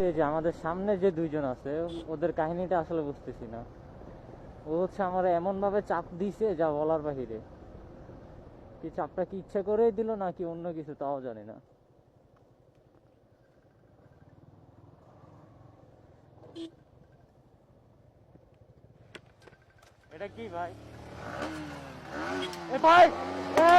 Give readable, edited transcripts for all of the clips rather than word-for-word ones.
এই যে আমাদের সামনে যে দুইজন আছে, ওদের কাহিনীটা আসলে বুঝতেছি না। ও হচ্ছে আমার এমন ভাবে চাপ দিছে যা বলার বাহিরে। কি চাপটা কি ইচ্ছা করেই দিল নাকি অন্য কিছু তাও জানি না। এটা কি ভাই? এ ভাই, এ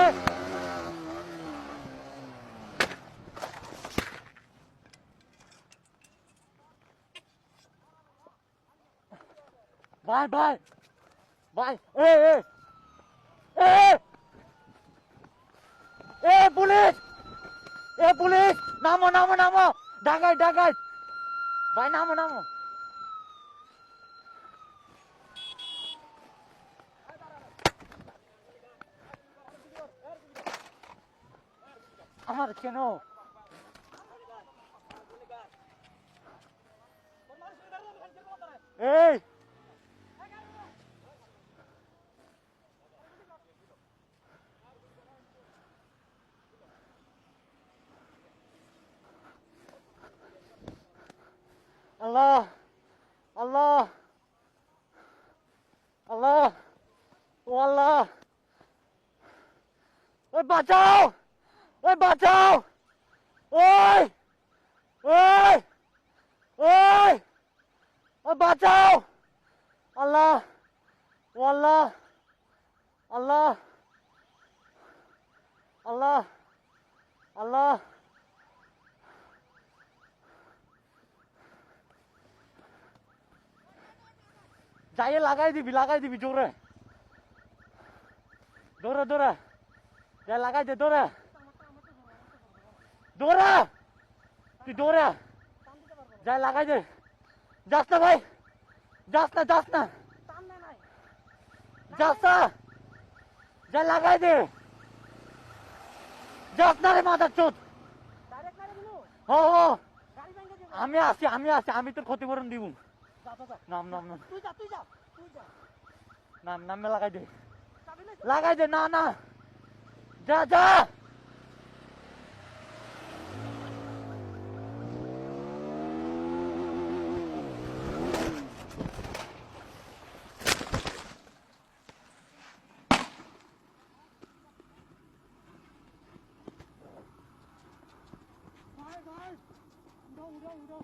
ভাই ভাই ভাই, এ এ এ এ পুলিশ, এ পুলিশ, নামো নামো নামো, ডাকাত ডাকাত, ভাই নামো নামো। আমার কেন? এই আল্লাহ, আল্লাহ, আল্লাহ, ও আল্লাহ, ওই বাঁচাও, ওই বাঁচাও, ওই ওই ওই, ওই বাঁচাও, আল্লাহ, ও আল্লাহ, আল্লাহ, আল্লাহ, আল্লাহ, যাইয়ে লাগাই দিবি জোরে, দৌড়া দৌড়া, যাই লাগাই দে, দৌড়া দৌড়া, তুই দৌড়া, যাই লাগাই দে, যাস না ভাই, যাস না যাস না, যাস না, যাই লাগাই দে, যাস না রে মাদার চোদ। হ হ, আমি আছি, আমি তোর ক্ষতিপূরণ দিব। নাম নাম নাম, নাম নামে লাগাই দে, না না, যা যা। ভাই ভাই, উঠো উঠো উঠো।